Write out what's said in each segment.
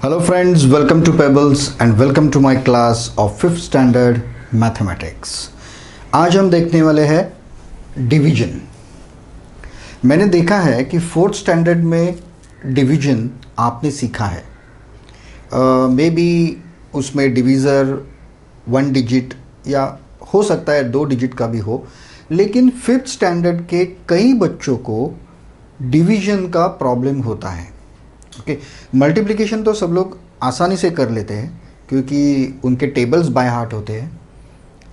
Hello friends, welcome to Pebbles and welcome to my class of 5th standard mathematics. आज हम देखने वाले हैं डिवीजन। मैंने देखा है कि 4th स्टैंडर्ड में डिवीजन आपने सीखा है। मे बी उसमें डिवीज़र 1 डिजिट या हो सकता है 2 डिजिट का भी हो, लेकिन 5th स्टैंडर्ड के कई बच्चों को डिवीजन का प्रॉब्लम होता है। ओके, मल्टीप्लिकेशन तो सब लोग आसानी से कर लेते हैं क्योंकि उनके टेबल्स बाय हार्ट होते हैं,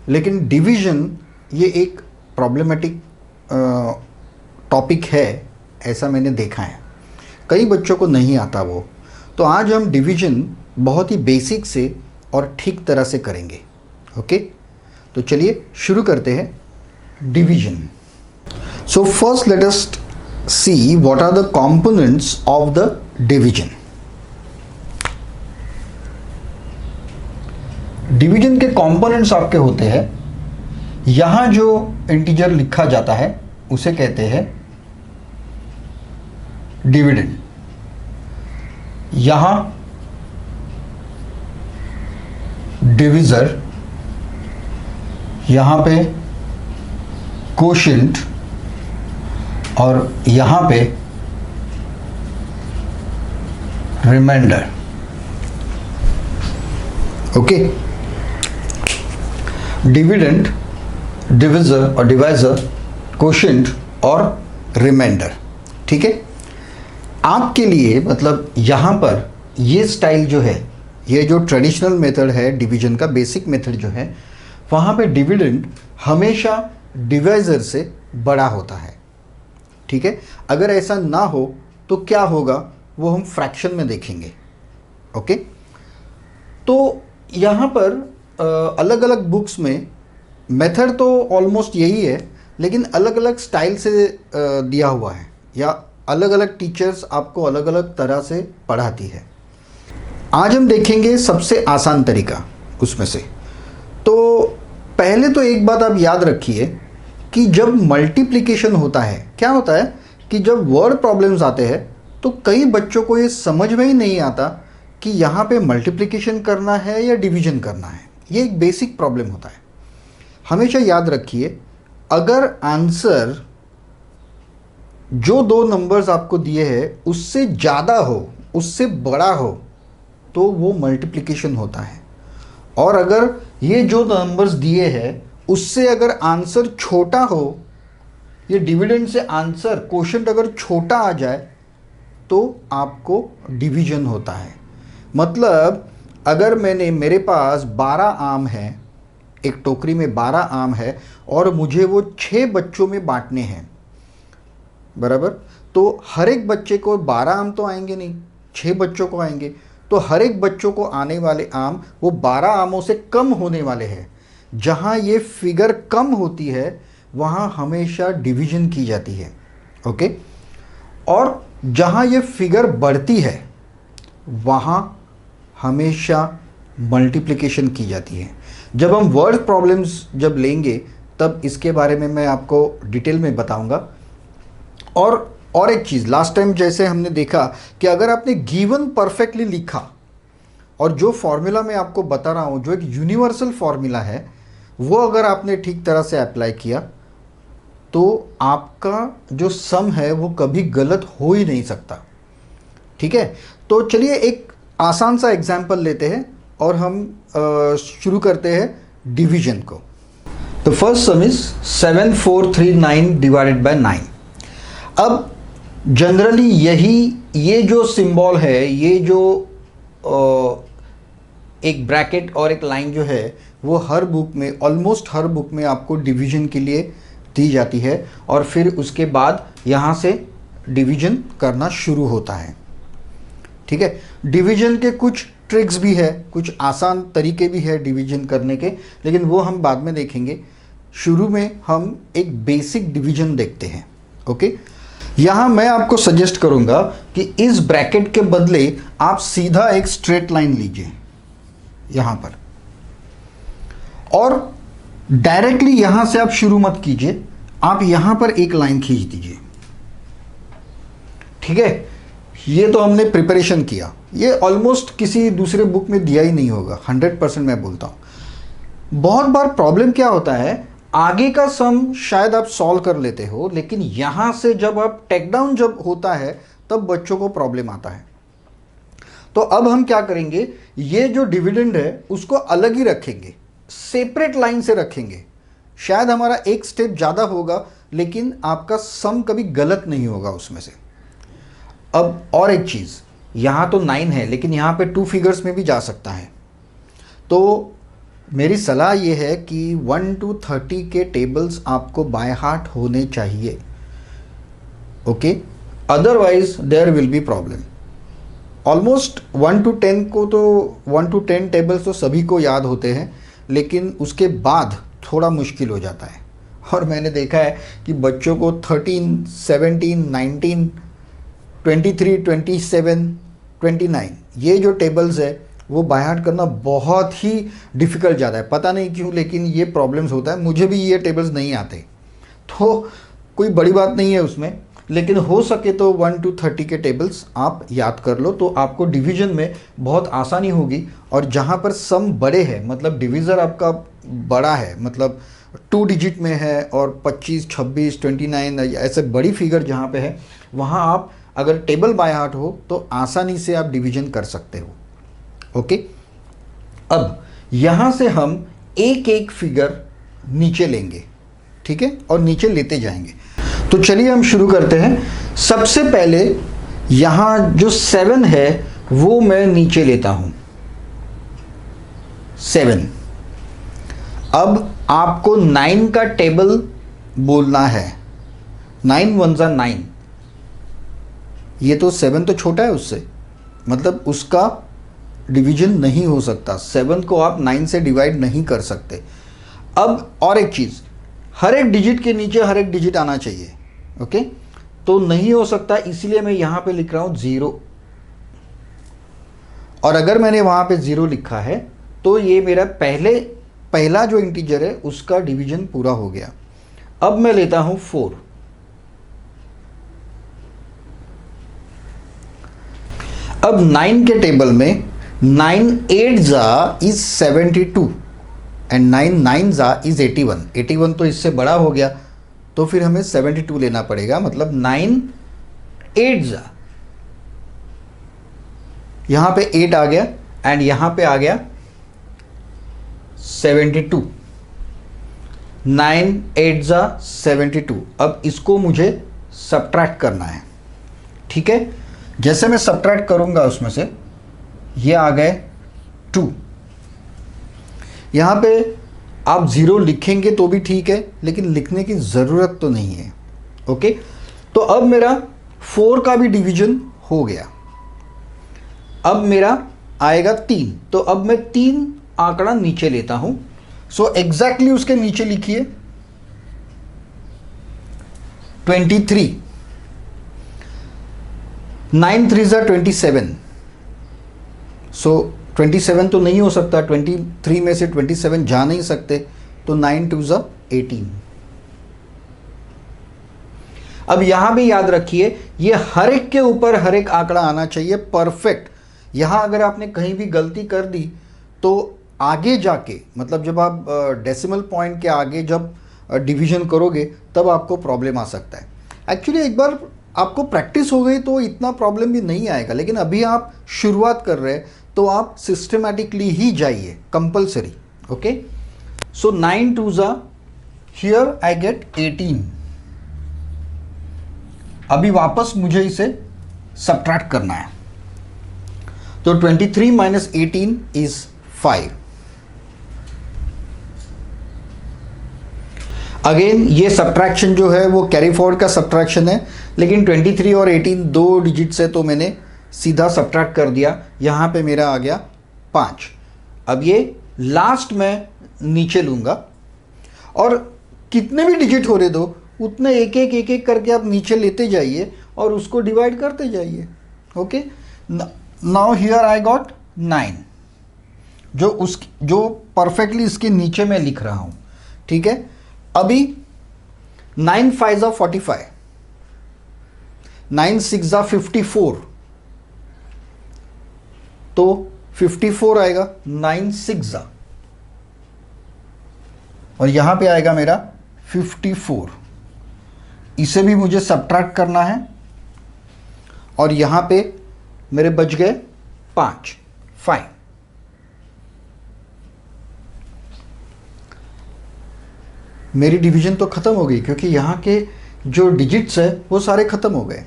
लेकिन डिवीजन ये एक प्रॉब्लमेटिक टॉपिक है, ऐसा मैंने देखा है। कई बच्चों को नहीं आता वो। तो आज हम डिवीजन बहुत ही बेसिक से और ठीक तरह से करेंगे। ओके, तो चलिए शुरू करते हैं division. So first let us see what are the components of the division. Division के कंपोनेंट्स आपके होते हैं, यहां जो इंटीजर लिखा जाता है उसे कहते हैं डिविडेंड। यहां डिविजर, यहां पे कोशेंट और यहां पे रिमाइंडर। ओके, डिविडेंड, डिविजर और डिवाइजर, कोशेंट और रिमाइंडर। ठीक है, आपके लिए मतलब यहां पर ये स्टाइल जो है, ये जो ट्रेडिशनल मेथड है डिवीजन का, बेसिक मेथड जो है, वहां पे डिविडेंड हमेशा डिवाइजर से बड़ा होता है। ठीक है, अगर ऐसा ना हो तो क्या होगा वो हम फ्रैक्शन में देखेंगे। ओके, तो यहाँ पर अलग अलग बुक्स में मेथड तो ऑलमोस्ट यही है, लेकिन अलग अलग स्टाइल से दिया हुआ है, या अलग अलग टीचर्स आपको अलग अलग तरह से पढ़ाती है। आज हम देखेंगे सबसे आसान तरीका उसमें से। तो पहले तो एक बात आप याद रखिए कि जब मल्टीप्लिकेशन होता है, क्या होता है कि जब वर्ड प्रॉब्लम्स आते हैं तो कई बच्चों को ये समझ में ही नहीं आता कि यहाँ पे मल्टीप्लिकेशन करना है या डिवीजन करना है। ये एक बेसिक प्रॉब्लम होता है। हमेशा याद रखिए, अगर आंसर जो 2 नंबर्स आपको दिए हैं उससे ज़्यादा हो, उससे बड़ा हो, तो वो मल्टीप्लिकेशन होता है। और अगर ये जो नंबर्स दिए हैं उससे अगर आंसर छोटा हो, ये डिविडेंड से आंसर कोशेंट अगर छोटा आ जाए तो आपको डिवीजन होता है। मतलब अगर मेरे पास 12 आम हैं, एक टोकरी में 12 आम है और मुझे वो 6 बच्चों में बांटने हैं, बराबर, तो हर एक बच्चे को 12 आम तो आएंगे नहीं, 6 बच्चों को आएंगे, तो हर एक बच्चों को आने वाले आम वो 12 आमों से कम होने वाले हैं। जहाँ ये फिगर कम होती है वहाँ हमेशा डिवीजन की जाती है। ओके, और जहाँ ये फिगर बढ़ती है वहाँ हमेशा मल्टीप्लिकेशन की जाती है। जब हम वर्ड प्रॉब्लम्स जब लेंगे तब इसके बारे में मैं आपको डिटेल में बताऊंगा। और एक चीज़, लास्ट टाइम जैसे हमने देखा कि अगर आपने गिवन परफेक्टली लिखा और जो फॉर्मूला मैं आपको बता रहा हूँ, जो एक यूनिवर्सल फॉर्मूला है, वो अगर आपने ठीक तरह से अप्लाई किया तो आपका जो सम है वो कभी गलत हो ही नहीं सकता। ठीक है, तो चलिए एक आसान सा एग्जाम्पल लेते हैं और हम शुरू करते हैं डिवीजन को। तो first some is 7439 divided by 9। अब जनरली ये जो सिंबल है, ये जो एक ब्रैकेट और एक लाइन जो है, वो हर बुक में, ऑलमोस्ट हर बुक में आपको डिवीजन के लिए दी जाती है, और फिर उसके बाद यहाँ से डिवीजन करना शुरू होता है। ठीक है, डिवीजन के कुछ ट्रिक्स भी है, कुछ आसान तरीके भी है डिवीजन करने के, लेकिन वो हम बाद में देखेंगे। शुरू में हम एक बेसिक डिवीजन देखते हैं। ओके, यहाँ मैं आपको सजेस्ट करूँगा कि इस ब्रैकेट के बदले आप सीधा एक स्ट्रेट लाइन लीजिए यहाँ पर, और डायरेक्टली यहाँ से आप शुरू मत कीजिए, आप यहाँ पर एक लाइन खींच दीजिए। ठीक है, ये तो हमने प्रिपरेशन किया। ये ऑलमोस्ट किसी दूसरे बुक में दिया ही नहीं होगा, 100% मैं बोलता हूँ। बहुत बार प्रॉब्लम क्या होता है, आगे का सम शायद आप सॉल्व कर लेते हो, लेकिन यहाँ से जब आप टेक डाउन जब होता है तब बच्चों को प्रॉब्लम आता है। तो अब हम क्या करेंगे, ये जो डिविडेंड है उसको अलग ही रखेंगे, सेपरेट लाइन से रखेंगे। शायद हमारा एक स्टेप ज़्यादा होगा, लेकिन आपका सम कभी गलत नहीं होगा उसमें से। अब और एक चीज़, यहाँ तो 9 है, लेकिन यहाँ पे 2 फिगर्स में भी जा सकता है। तो मेरी सलाह ये है कि 1 to 30 के टेबल्स आपको बाय हार्ट होने चाहिए, okay, otherwise there will be problem. Almost 1 to 10 को तो 1 to 10 टेबल्स तो सभी को याद होते हैं, लेकिन उसके बाद थोड़ा मुश्किल हो जाता है। और मैंने देखा है कि बच्चों को 13, 17, 19, 23, 27, 29 ये जो टेबल्स है वो बाय हार्ट करना बहुत ही डिफ़िकल्ट जाता है। पता नहीं क्यों, लेकिन ये प्रॉब्लम्स होता है। मुझे भी ये टेबल्स नहीं आते, तो कोई बड़ी बात नहीं है उसमें, लेकिन हो सके तो 1 to 30 के टेबल्स आप याद कर लो, तो आपको डिवीजन में बहुत आसानी होगी। और जहाँ पर सम बड़े हैं, मतलब डिविज़र आपका बड़ा है, मतलब 2 डिजिट में है और 25, 26, 29 ऐसे बड़ी फिगर जहाँ पे है, वहाँ आप अगर टेबल बाय हार्ट हो तो आसानी से आप डिवीजन कर सकते हो, ओके। अब यहाँ से हम एक एक फिगर नीचे लेंगे, ठीक है, और नीचे लेते जाएंगे। तो चलिए हम शुरू करते हैं। सबसे पहले यहाँ जो 7 है वो मैं नीचे लेता हूँ, 7। अब आपको 9 का टेबल बोलना है। 9 1 जा 9, ये तो 7 तो छोटा है उससे, मतलब उसका डिवीजन नहीं हो सकता। 7 को आप 9 से डिवाइड नहीं कर सकते। अब और एक चीज़, हर एक डिजिट के नीचे हर एक डिजिट आना चाहिए, ओके। तो नहीं हो सकता, इसलिए मैं यहाँ पे लिख रहा हूँ 0। और अगर मैंने वहाँ पे 0 लिखा है तो ये मेरा पहला जो इंटीजर है उसका डिवीजन पूरा हो गया। अब मैं लेता हूँ 4। अब 9 के टेबल में 9 8 जा इज 72 एंड 9 9 जा इज 81। 81 तो इससे बड़ा हो गया, तो फिर हमें 72 लेना पड़ेगा, मतलब 9 8 जा, यहाँ पे 8 आ गया एंड यहाँ पे आ गया 72। 9 8 जा 72। अब इसको मुझे सब्ट्रैक्ट करना है, ठीक है। जैसे मैं सब्ट्रैक्ट करूंगा उसमें से ये आ गए 2। यहाँ पे आप 0 लिखेंगे तो भी ठीक है, लेकिन लिखने की ज़रूरत तो नहीं है, ओके। तो अब मेरा 4 का भी डिवीजन हो गया। अब मेरा आएगा 3, तो अब मैं 3 आंकड़ा नीचे लेता हूं। सो एग्जैक्टली उसके नीचे लिखिए 23। 9 3 जा 27। सो 27 तो नहीं हो सकता, 23 में से 27 जा नहीं सकते, तो 9 2 जा 18। अब यहां भी याद रखिए, ये हर एक के ऊपर हर एक आंकड़ा आना चाहिए परफेक्ट। यहां अगर आपने कहीं भी गलती कर दी तो आगे जाके, मतलब जब आप डेसिमल पॉइंट के आगे जब डिवीजन करोगे तब आपको प्रॉब्लम आ सकता है। एक्चुअली एक बार आपको प्रैक्टिस हो गई तो इतना प्रॉब्लम भी नहीं आएगा, लेकिन अभी आप शुरुआत कर रहे हैं तो आप सिस्टमैटिकली ही जाइए, कंपलसरी, ओके। सो 9 2 जा, हियर आई गेट 18। अभी वापस मुझे इसे सब्ट्रैक्ट करना है, तो 23 माइनस 18 इज 5। अगेन ये सब्ट्रैक्शन जो है वो कैरी फॉरवर्ड का सब्ट्रैक्शन है, लेकिन 23 और 18 दो डिजिट से तो मैंने सीधा सब्ट्रैक्ट कर दिया। यहाँ पे मेरा आ गया 5। अब ये लास्ट में नीचे लूँगा और कितने भी डिजिट हो रहे दो उतने एक एक करके आप नीचे लेते जाइए और उसको डिवाइड करते जाइए, okay. Now here I got 9, जो परफेक्टली इसके नीचे मैं लिख रहा हूँ, ठीक है। अभी 9 5 जा 45, 9 6 जा 54, तो 54 आएगा, 9 6 और यहां पे आएगा मेरा 54। इसे भी मुझे सब्ट्रैक्ट करना है और यहां पे मेरे बच गए 5। फाइन। मेरी डिवीजन तो खत्म हो गई क्योंकि यहां के जो डिजिट्स है वो सारे खत्म हो गए।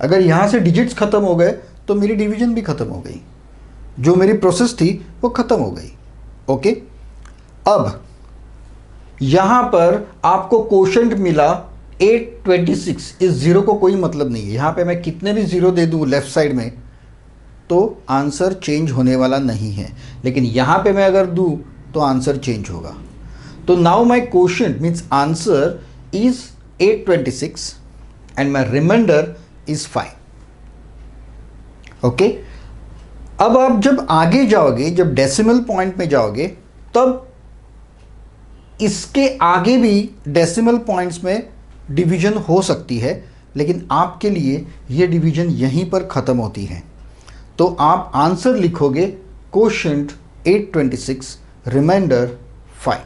अगर यहां से डिजिट्स खत्म हो गए तो मेरी डिवीजन भी खत्म हो गई, जो मेरी प्रोसेस थी वो खत्म हो गई। ओके, अब यहां पर आपको कोशेंट मिला 826। इस जीरो को कोई मतलब नहीं है, यहां पे मैं कितने भी जीरो दे दूं लेफ्ट साइड में तो आंसर चेंज होने वाला नहीं है, लेकिन यहां पे मैं अगर दूं तो आंसर चेंज होगा। तो now my quotient means answer is 826 and my remainder is 5। Okay, अब आप जब आगे जाओगे, जब डेसिमल पॉइंट में जाओगे, तब इसके आगे भी डेसिमल पॉइंट्स में डिवीजन हो सकती है, लेकिन आपके लिए ये डिवीजन यहीं पर ख़त्म होती है। तो आप आंसर लिखोगे कोशेंट 826, रिमाइंडर 5।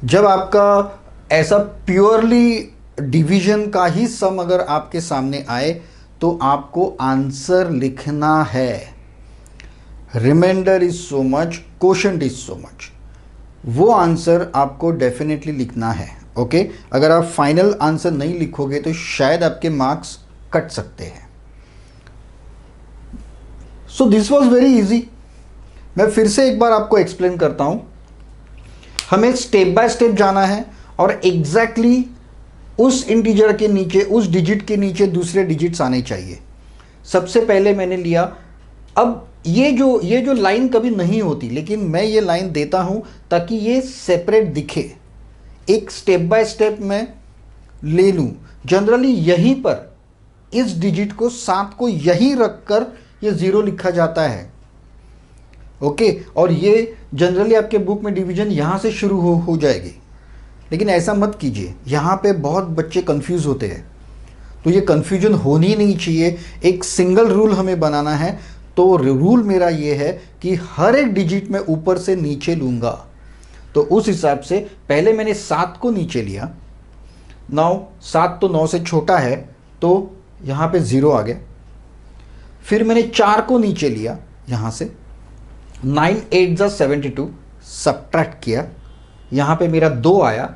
जब आपका ऐसा प्योरली डिवीजन का ही सम अगर आपके सामने आए तो आपको आंसर लिखना है remainder is so much, quotient is so much. वो आंसर आपको डेफिनेटली लिखना है। ओके, अगर आप फाइनल आंसर नहीं लिखोगे तो शायद आपके मार्क्स कट सकते हैं। So this was very easy. मैं फिर से एक बार आपको एक्सप्लेन करता हूं। हमें स्टेप बाय स्टेप जाना है और एग्जैक्टली उस इंटीजर के नीचे, उस डिजिट के नीचे दूसरे डिजिट्स आने चाहिए। सबसे पहले मैंने लिया, अब ये जो लाइन कभी नहीं होती, लेकिन मैं ये लाइन देता हूं ताकि ये सेपरेट दिखे। एक स्टेप बाय स्टेप मैं ले लूं। जनरली यहीं पर इस डिजिट को 7 को यहीं रखकर ये 0 लिखा जाता है। ओके, और ये जनरली आपके बुक में डिवीजन यहां से शुरू हो जाएगी, लेकिन ऐसा मत कीजिए। यहाँ पे बहुत बच्चे कंफ्यूज होते हैं, तो ये कंफ्यूजन होनी नहीं चाहिए। एक सिंगल रूल हमें बनाना है। तो रूल मेरा ये है कि हर एक डिजिट में ऊपर से नीचे लूँगा। तो उस हिसाब से पहले मैंने 7 को नीचे लिया। 7 तो 9 से छोटा है, तो यहाँ पे 0 आ गया। फिर मैंने 4 को नीचे लिया, यहाँ से 9 8 जा 72 सब्ट्रैक्ट किया, यहाँ पे मेरा 2 आया।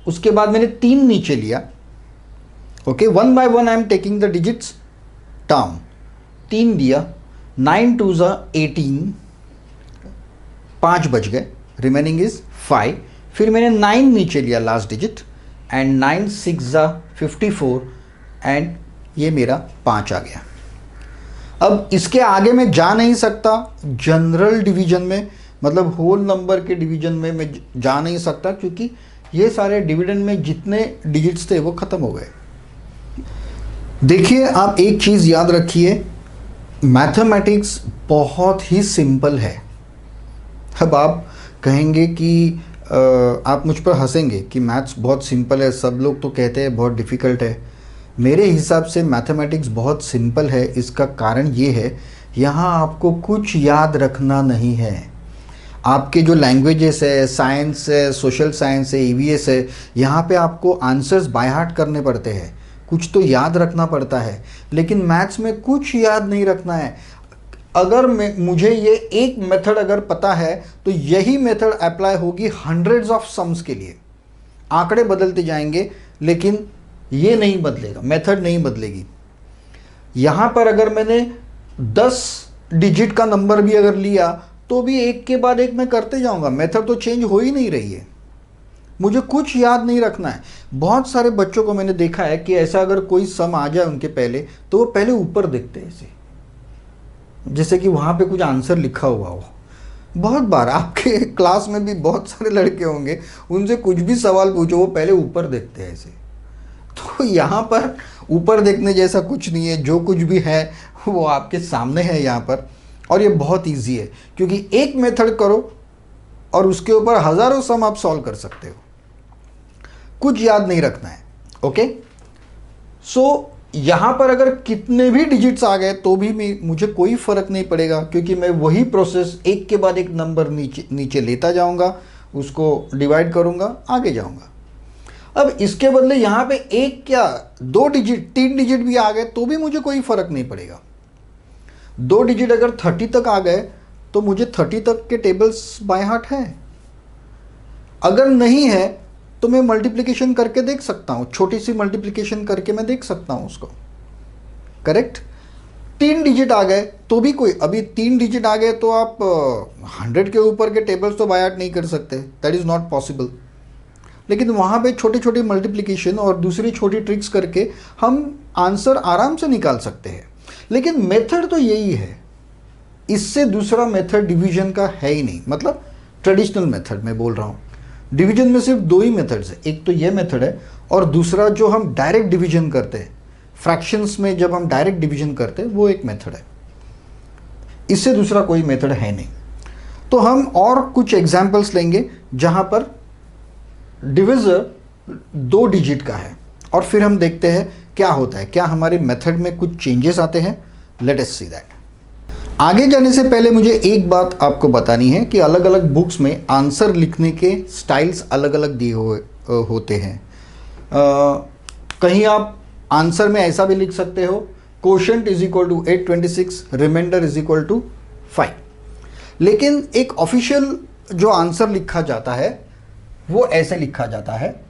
उसके बाद मैंने 3 नीचे लिया। Okay, 1 by 1 I am taking the digits down. 3 दिया, 9 2 जा 18, 5 बच गए, रिमेनिंग इज 5। फिर मैंने 9 नीचे लिया लास्ट डिजिट, एंड 9 6 जा 54 एंड ये मेरा 5 आ गया। अब इसके आगे मैं जा नहीं सकता जनरल डिवीजन में, मतलब होल नंबर के डिवीजन में मैं जा नहीं सकता, क्योंकि ये सारे डिविडेंड में जितने डिजिट्स थे वो ख़त्म हो गए। देखिए, आप एक चीज़ याद रखिए, मैथमेटिक्स बहुत ही सिंपल है। अब आप कहेंगे कि आप मुझ पर हंसेंगे कि मैथ्स बहुत सिंपल है, सब लोग तो कहते हैं बहुत डिफ़िकल्ट है। मेरे हिसाब से मैथमेटिक्स बहुत सिंपल है। इसका कारण ये है, यहाँ आपको कुछ याद रखना नहीं है। आपके जो लैंग्वेजेस है, साइंस है, सोशल साइंस है, ईवीएस है, यहाँ पे आपको आंसर्स बाय हार्ट करने पड़ते हैं, कुछ तो याद रखना पड़ता है। लेकिन मैथ्स में कुछ याद नहीं रखना है। अगर मुझे ये एक मेथड अगर पता है तो यही मेथड अप्लाई होगी हंड्रेड्स ऑफ सम्स के लिए। आंकड़े बदलते जाएंगे लेकिन ये नहीं बदलेगा, मेथड नहीं बदलेगी। यहाँ पर अगर मैंने 10 डिजिट का नंबर भी अगर लिया तो भी एक के बाद एक मैं करते जाऊँगा, मेथड तो चेंज हो ही नहीं रही है। मुझे कुछ याद नहीं रखना है। बहुत सारे बच्चों को मैंने देखा है कि ऐसा अगर कोई सम आ जाए उनके पहले, तो वो पहले ऊपर देखते हैं ऐसे, जैसे कि वहाँ पे कुछ आंसर लिखा हुआ हो। बहुत बार आपके क्लास में भी बहुत सारे लड़के होंगे, उनसे कुछ भी सवाल पूछो वो पहले ऊपर देखते हैं ऐसे। तो यहाँ पर ऊपर देखने जैसा कुछ नहीं है, जो कुछ भी है वो आपके सामने है यहाँ पर। और ये बहुत ईजी है, क्योंकि एक मेथड करो और उसके ऊपर हज़ारों सम आप सॉल्व कर सकते हो। कुछ याद नहीं रखना है। ओके, सो यहाँ पर अगर कितने भी डिजिट्स आ गए तो भी मुझे कोई फर्क नहीं पड़ेगा, क्योंकि मैं वही प्रोसेस एक के बाद एक नंबर नीचे नीचे लेता जाऊंगा, उसको डिवाइड करूंगा, आगे जाऊंगा। अब इसके बदले यहाँ पे एक क्या 2 डिजिट 3 डिजिट भी आ गए तो भी मुझे कोई फर्क नहीं पड़ेगा। 2 डिजिट अगर 30 तक आ गए तो मुझे 30 तक के टेबल्स बाय हार्ट है। अगर नहीं है तो मैं मल्टीप्लिकेशन करके देख सकता हूँ, छोटी सी मल्टीप्लिकेशन करके मैं देख सकता हूँ उसको। करेक्ट। 3 डिजिट आ गए तो भी कोई, अभी 3 डिजिट आ गए तो आप 100 के ऊपर के टेबल्स तो बाय हार्ट नहीं कर सकते, दैट इज़ नॉट पॉसिबल। लेकिन वहाँ पे छोटी छोटी मल्टीप्लिकेशन और दूसरी छोटी ट्रिक्स करके हम आंसर आराम से निकाल सकते हैं। लेकिन मेथड तो यही है, इससे दूसरा मेथड डिवीजन का है ही नहीं, मतलब ट्रेडिशनल मेथड मैं बोल रहा हूँ। डिवीजन में सिर्फ 2 ही मेथड्स है, एक तो ये मेथड है और दूसरा जो हम डायरेक्ट डिवीजन करते हैं, फ्रैक्शंस में जब हम डायरेक्ट डिवीजन करते हैं वो एक मेथड है, इससे दूसरा कोई मेथड है नहीं। तो हम और कुछ एग्जाम्पल्स लेंगे जहाँ पर डिविजर 2 डिजिट का है और फिर हम देखते हैं क्या होता है, क्या हमारे मेथड में कुछ चेंजेस आते हैं। Late us see that. आगे जाने से पहले मुझे एक बात आपको बतानी है कि अलग अलग बुक्स में आंसर लिखने के स्टाइल्स अलग अलग दिए हुए होते हैं। कहीं आप आंसर में ऐसा भी लिख सकते हो, quotient is equal to 826, remainder is equal to 5। लेकिन एक ऑफिशियल जो आंसर लिखा जाता है वो ऐसे लिखा जाता है,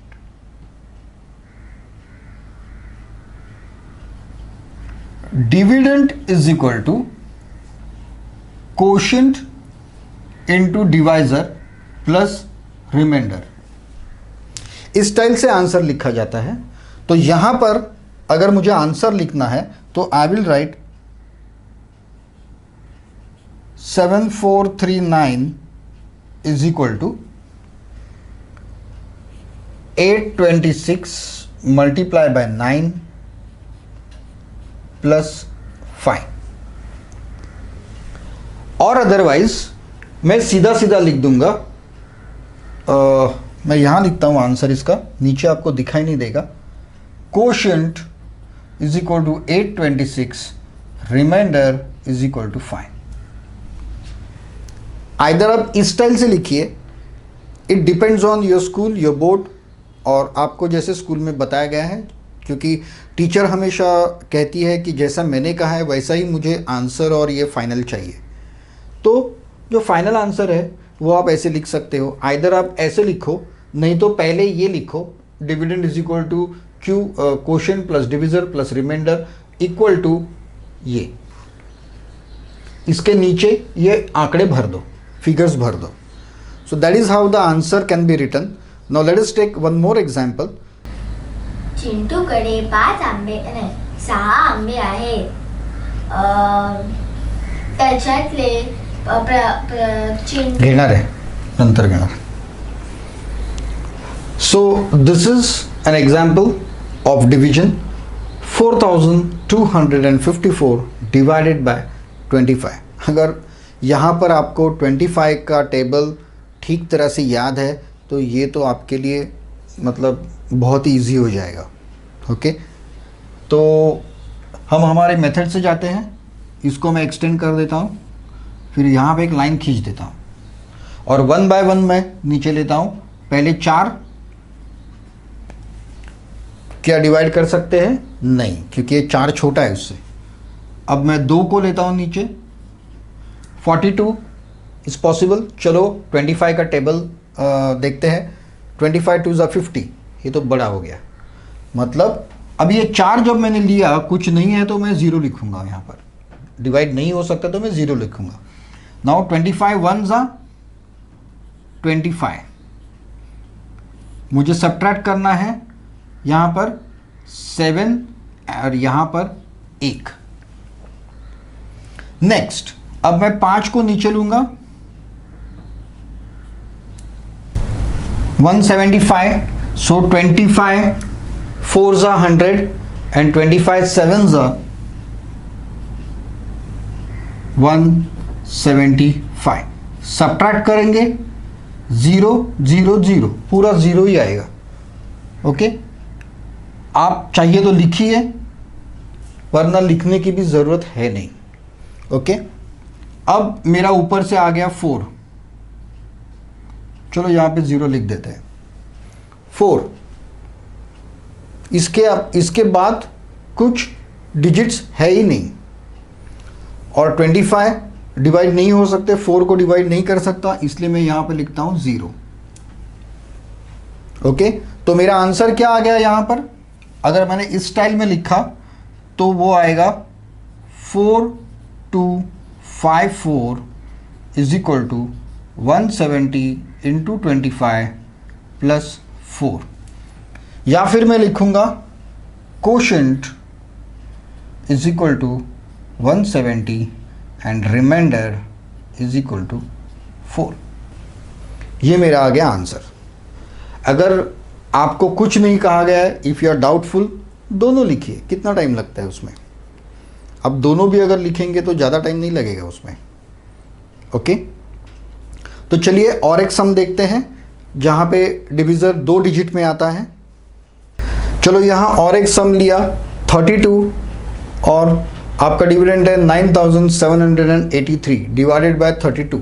dividend is equal to quotient into divisor plus remainder. इस स्टाइल से आंसर लिखा जाता है। तो यहां पर अगर मुझे आंसर लिखना है तो I will write 7439 is equal to 826 multiply by 9 plus 5। और अदरवाइज मैं सीधा सीधा लिख दूंगा। मैं यहां लिखता हूं आंसर इसका, नीचे आपको दिखाई नहीं देगा। Quotient is equal to 826, remainder is equal to 5। Either आप इस स्टाइल से लिखिए, it depends on your school, your board, और आपको जैसे स्कूल में बताया गया है, क्योंकि टीचर हमेशा कहती है कि जैसा मैंने कहा है वैसा ही मुझे आंसर और ये फाइनल चाहिए। तो जो फाइनल आंसर है वो आप ऐसे लिख सकते हो, आइदर आप ऐसे लिखो, नहीं तो पहले ये लिखो, dividend is equal to quotient plus divisor plus remainder equal to ये, इसके नीचे ये आंकड़े भर दो, फिगर्स भर दो। So that is how the answer can be written. Now let us take one more example. चिंटूकडे 5 आंबे नाही 6 आंबे आहेत, त्याच्यातले घेणार आहे, नंतर घेणार। So this is an example of division 4254 divided by 25। अगर यहाँ पर आपको 25 का टेबल ठीक तरह से याद है तो ये तो आपके लिए मतलब बहुत ही ईजी हो जाएगा। ओके, तो हम हमारे मेथड से जाते हैं, इसको मैं एक्सटेंड कर देता हूँ, फिर यहाँ पे एक लाइन खींच देता हूँ और 1 बाय 1 मैं नीचे लेता हूँ। पहले 4 क्या डिवाइड कर सकते हैं? नहीं, क्योंकि ये 4 छोटा है उससे। अब मैं 2 को लेता हूँ नीचे, 42 इज पॉसिबल। चलो 25 का टेबल देखते हैं। 25 2 ज़ा 50, ये तो बड़ा हो गया। मतलब अब ये 4 जब मैंने लिया, कुछ नहीं है तो मैं 0 लिखूंगा, यहाँ पर डिवाइड नहीं हो सकता तो मैं 0 लिखूंगा। नाउ 25 1 ज़ा 25, मुझे सब्ट्रैक्ट करना है यहाँ पर 7 और यहाँ पर 1। नेक्स्ट, अब मैं 5 को नीचे लूंगा, 175, सो 25 4 ज़ा 100 एंड 25 7 ज़ा 175। सब्ट्रैक्ट करेंगे 0 0 0, पूरा 0 ही आएगा। ओके, आप चाहिए तो लिखिए वरना लिखने की भी ज़रूरत है नहीं। ओके, अब मेरा ऊपर से आ गया 4, चलो यहाँ पे 0 लिख देते हैं। 4, इसके बाद कुछ डिजिट्स है ही नहीं, और 25 डिवाइड नहीं हो सकते, 4 को डिवाइड नहीं कर सकता, इसलिए मैं यहाँ पे लिखता हूँ 0। ओके, तो मेरा आंसर क्या आ गया यहाँ पर? अगर मैंने इस स्टाइल में लिखा तो वो आएगा 4254 is equal to 170 into 25 plus 4, या फिर मैं लिखूंगा quotient is equal to 170 and remainder is equal to 4। ये मेरा आ गया आंसर। अगर आपको कुछ नहीं कहा गया है, इफ़ यू आर डाउटफुल, दोनों लिखिए, कितना टाइम लगता है उसमें। अब दोनों भी अगर लिखेंगे तो ज़्यादा टाइम नहीं लगेगा उसमें। ओके, तो चलिए और एक सम देखते हैं जहाँ पे डिविज़र 2 डिजिट में आता है। चलो यहाँ और एक सम लिया 32 और आपका डिविडेंड है 9783 डिवाइडेड बाय 32।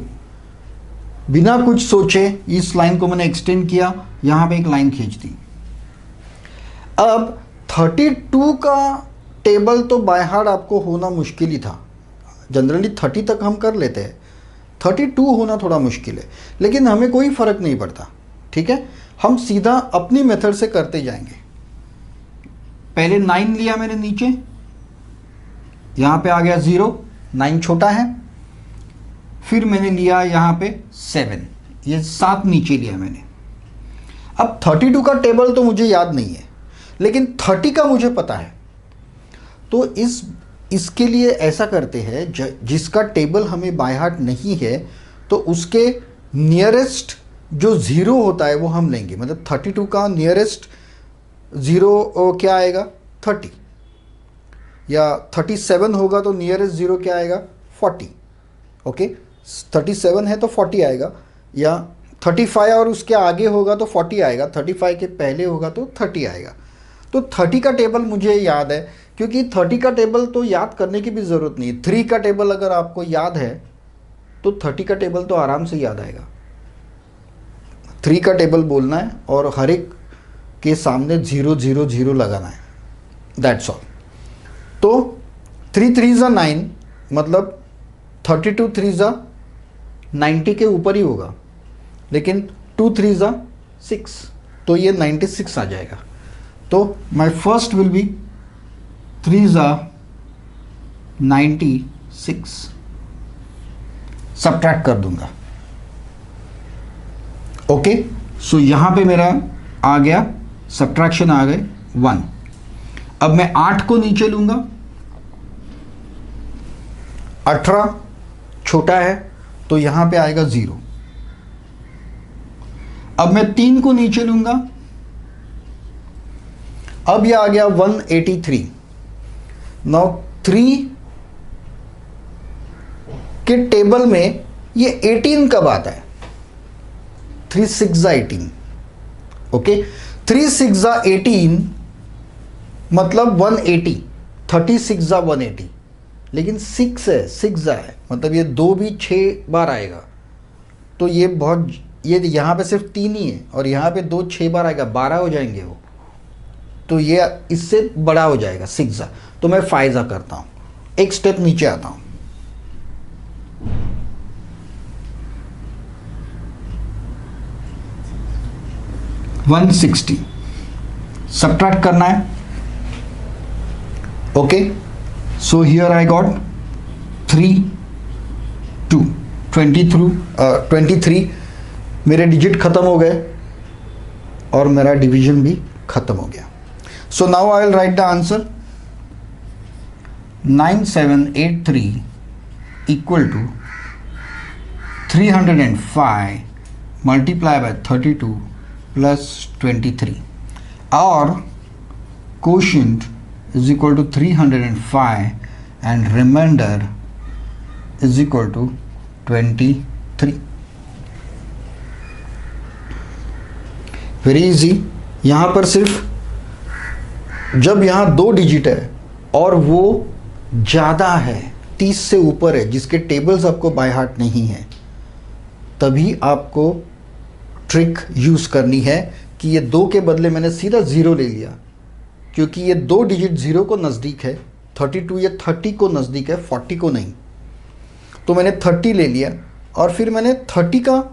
बिना कुछ सोचे इस लाइन को मैंने एक्सटेंड किया, यहाँ पे एक लाइन खींच दी। अब 32 का टेबल तो बाय हार्ट आपको होना मुश्किल ही था। जनरली 30 तक हम कर लेते हैं, 32 होना थोड़ा मुश्किल है, लेकिन हमें कोई फ़र्क नहीं पड़ता। ठीक है, हम सीधा अपनी मेथड से करते जाएंगे। पहले 9 लिया मैंने नीचे, यहाँ पे आ गया 0, 9 छोटा है। फिर मैंने लिया यहाँ पे 7, ये 7 नीचे लिया मैंने। अब 32 का टेबल तो मुझे याद नहीं है, लेकिन 30 का मुझे पता है। तो इसके लिए ऐसा करते हैं, जिसका टेबल हमें बाय हार्ट नहीं है तो उसके नियरेस्ट जो 0 होता है वो हम लेंगे। मतलब 32 का नियरेस्ट 0 क्या आएगा? 30, या 37 होगा तो नियरेस्ट 0 क्या आएगा? 40। ओके, 37 है तो 40 आएगा, या 35 और उसके आगे होगा तो 40 आएगा, 35 के पहले होगा तो 30 आएगा। तो 30 का टेबल मुझे याद है, क्योंकि 30 का टेबल तो याद करने की भी ज़रूरत नहीं है। 3 का टेबल अगर आपको याद है तो 30 का टेबल तो आराम से याद आएगा। 3 का टेबल बोलना है और हर एक के सामने 0 0 0 लगाना है, दैट्स ऑल। तो 3 3 ज़ा 9, मतलब 32 3 ज़ा 90 के ऊपर ही होगा, लेकिन 2 3 ज़ा 6, तो ये 96 आ जाएगा। तो माई फर्स्ट विल बी 3 ज़ा 96, सब्ट्रैक्ट कर दूंगा। ओके, सो यहाँ पे मेरा आ गया, सब्ट्रैक्शन आ गए 1। अब मैं 8 को नीचे लूंगा, 18 छोटा है तो यहां पे आएगा 0। अब मैं 3 को नीचे लूंगा, अब यह आ गया 183। नाउ 3 के टेबल में ये 18 कब आता है? 3 6 ज़ा 18। ओके, 3 6 ज़ा 18 मतलब 180, 36 ज़ा 180, लेकिन 6 है, 6 ज़ा है, मतलब ये 2 भी 6 बार आएगा। तो ये यहाँ पे सिर्फ 3 ही है, और यहाँ पे 2 6 बार आएगा, 12 हो जाएंगे वो। तो ये इससे बड़ा हो जाएगा 6 ज़ा, तो मैं 5 ज़ा करता हूँ, एक स्टेप नीचे आता हूँ। $160 सब्ट्रैक्ट करना है। Okay, so here I got 3 2 23 मेरे डिजिट खत्म हो गए और मेरा डिवीजन भी खत्म हो गया। So now I will write the answer 9783 equal to 305 multiply by 32 plus 23, और quotient is equal to 305 and remainder is equal to 23. Very easy. यहाँ पर सिर्फ जब यहाँ 2 डिजिट है और वो ज़्यादा है, 30 से ऊपर है, जिसके टेबल्स आपको बाय हार्ट नहीं है, तभी आपको ट्रिक यूज़ करनी है कि ये 2 के बदले मैंने सीधा 0 ले लिया, क्योंकि ये 2 डिजिट 0 को नज़दीक है, 32 या 30 को नज़दीक है, 40 को नहीं। तो मैंने 30 ले लिया और फिर मैंने 30 का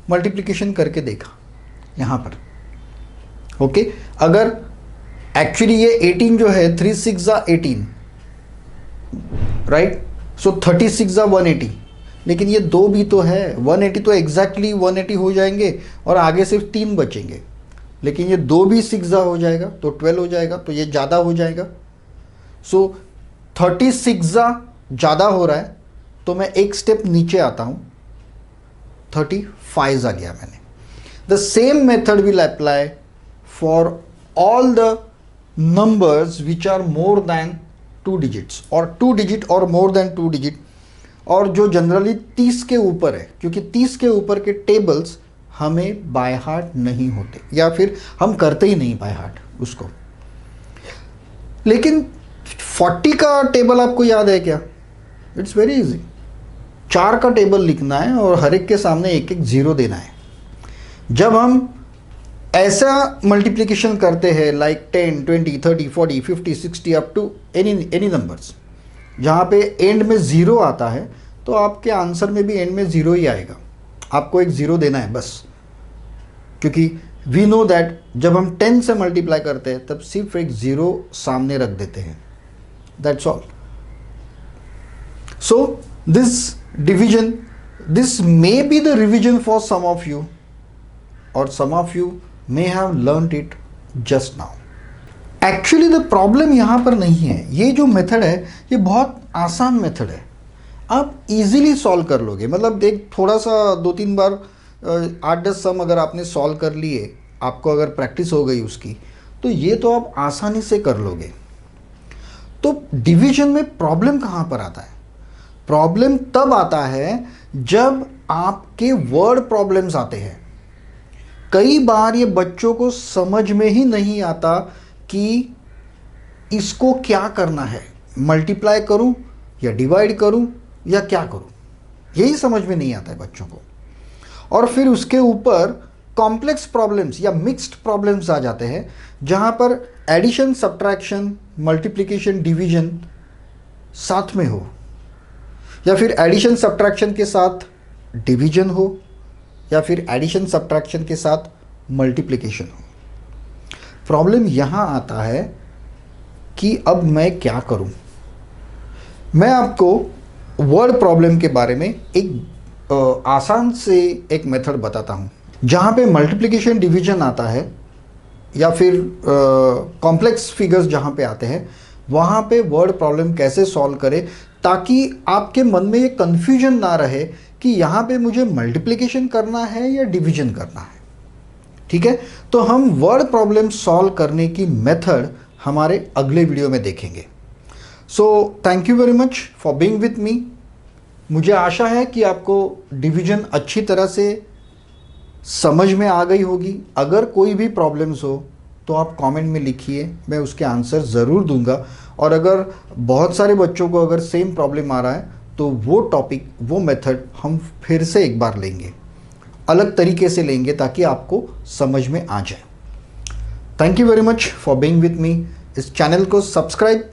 मल्टीप्लिकेशन करके देखा यहाँ पर। ओके, अगर एक्चुअली ये 18 जो है 3 6 18, राइट, सो 36 180, लेकिन ये 2 भी तो है, 180 तो एग्जैक्टली 180 हो जाएंगे और आगे सिर्फ 3 बचेंगे, लेकिन ये 2 भी 6 हो जाएगा तो 12 हो जाएगा, तो ये ज़्यादा हो जाएगा। सो 36 ज़्यादा हो रहा है, तो मैं एक स्टेप नीचे आता हूँ, 35 आ गया मैंने। The same method will apply for all the numbers which are more than 2 digits और 2 digit और more than 2 digit, और जो जनरली 30 के ऊपर है, क्योंकि 30 के ऊपर के टेबल्स हमें बाय हार्ट नहीं होते या फिर हम करते ही नहीं बाय हार्ट उसको। लेकिन 40 का टेबल आपको याद है क्या? इट्स वेरी इजी, 4 का टेबल लिखना है और हर एक के सामने एक एक 0 देना है। जब हम ऐसा मल्टीप्लिकेशन करते हैं like 10 20 30 40 50 60 up to any numbers, जहाँ पे एंड में 0 आता है, तो आपके आंसर में भी एंड में 0 ही आएगा, आपको एक 0 देना है बस। क्योंकि वी नो दैट जब हम 10 से मल्टीप्लाई करते हैं तब सिर्फ एक 0 सामने रख देते हैं, that's all. So this division, this may be the revision for some of you और some of you may have learnt it just now. Actually the problem यहाँ पर नहीं है, ये जो मेथड है ये बहुत आसान मेथड है, आप इजीली सॉल्व कर लोगे। मतलब एक थोड़ा सा 2-3 बार 8-10 सम अगर आपने सॉल्व कर लिए, आपको अगर प्रैक्टिस हो गई उसकी, तो ये तो आप आसानी से कर लोगे। तो डिवीजन में प्रॉब्लम कहाँ पर आता है? प्रॉब्लम तब आता है जब आपके वर्ड प्रॉब्लम्स आते हैं। कई बार ये बच्चों को समझ में ही नहीं आता कि इसको क्या करना है, मल्टीप्लाई करूं या डिवाइड करूं या क्या करूं, यही समझ में नहीं आता है बच्चों को। और फिर उसके ऊपर कॉम्प्लेक्स प्रॉब्लम्स या मिक्स्ड प्रॉब्लम्स आ जाते हैं, जहां पर एडिशन सब्ट्रैक्शन मल्टीप्लिकेशन डिवीजन साथ में हो, या फिर एडिशन सब्ट्रैक्शन के साथ डिवीजन हो, या फिर एडिशन सब्ट्रैक्शन के साथ मल्टीप्लिकेशन हो। प्रॉब्लम यहाँ आता है कि अब मैं क्या करूँ। मैं आपको वर्ड प्रॉब्लम के बारे में एक आसान से एक मेथड बताता हूँ, जहाँ पे मल्टीप्लिकेशन डिवीजन आता है या फिर कॉम्प्लेक्स फिगर्स जहाँ पे आते हैं, वहाँ पे वर्ड प्रॉब्लम कैसे सॉल्व करें, ताकि आपके मन में ये कन्फ्यूजन ना रहे कि यहाँ पे मुझे मल्टीप्लिकेशन करना है या डिवीजन करना है। ठीक है, तो हम वर्ड प्रॉब्लम सॉल्व करने की मेथड हमारे अगले वीडियो में देखेंगे। So thank you very much for being with me. मुझे आशा है कि आपको डिवीजन अच्छी तरह से समझ में आ गई होगी। अगर कोई भी प्रॉब्लम्स हो तो आप कमेंट में लिखिए, मैं उसके आंसर ज़रूर दूंगा। और अगर बहुत सारे बच्चों को अगर सेम प्रॉब्लम आ रहा है तो वो टॉपिक, वो मेथड हम फिर से एक बार लेंगे, अलग तरीके से लेंगे, ताकि आपको समझ में आ जाए। Thank you very much for being with me. इस चैनल को सब्सक्राइब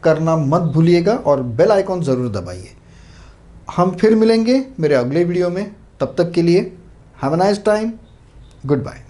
करना मत भूलिएगा और बेल आइकॉन ज़रूर दबाइए। हम फिर मिलेंगे मेरे अगले वीडियो में, तब तक के लिए have a nice time, good bye.